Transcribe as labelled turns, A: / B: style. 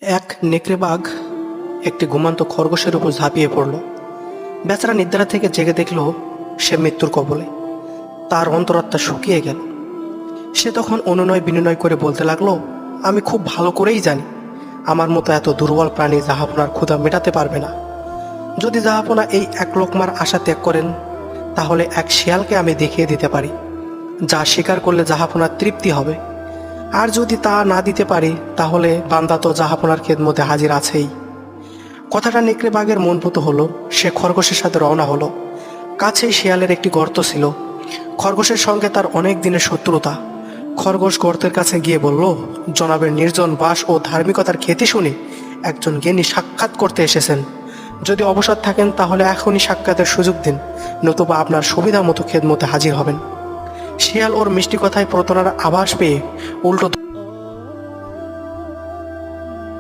A: এক নেকড়ে বাঘ একটি ঘুমান্ত খরগোশের উপর ঝাঁপিয়ে পড়ল। বেচারা নিদ্রা থেকে জেগে দেখল সে মৃত্যুর কবলে। তার অন্তরাত্মা শুকিয়ে গেল। সে তখন অনুনয় বিনয় করে বলতে লাগলো, আমি খুব ভালো করেই জানি আমার মতো এত দুর্বল প্রাণী জাহাপনার ক্ষুধা মেটাতে পারবে না। যদি জাহাপনা এই এক লোকমার আশা ত্যাগ করেন, তাহলে এক শিয়ালকে আমি দেখিয়ে দিতে পারি, যা স্বীকার করলে জাহাপনার তৃপ্তি হবে। আর যদি তা না দিতে পারি, তাহলে বান্দা তো জাহাপনার খেদমতে হাজির আছেই। কথাটা নেকড়ে বাঘের মনপুত হলো। সে খরগোশের সাথে রওনা হলো। কাছেই শিয়ালের একটি গর্ত ছিল। খরগোশের সঙ্গে তার অনেক দিনের শত্রুতা। খরগোশ গর্তের কাছে গিয়ে বলল, জনাবের নির্জন বাস ও ধার্মিকতার খ্যাতি শুনে একজন জ্ঞানী সাক্ষাৎ করতে এসেছেন। যদি অবসর থাকেন, তাহলে এখনই সাক্ষাতের সুযোগ দিন, নতুবা আপনার সুবিধা মতো খেদমতে হাজির হবেন। শিয়াল ওর মিষ্টি কথায় প্রতারণার আভাস পেয়ে উল্টো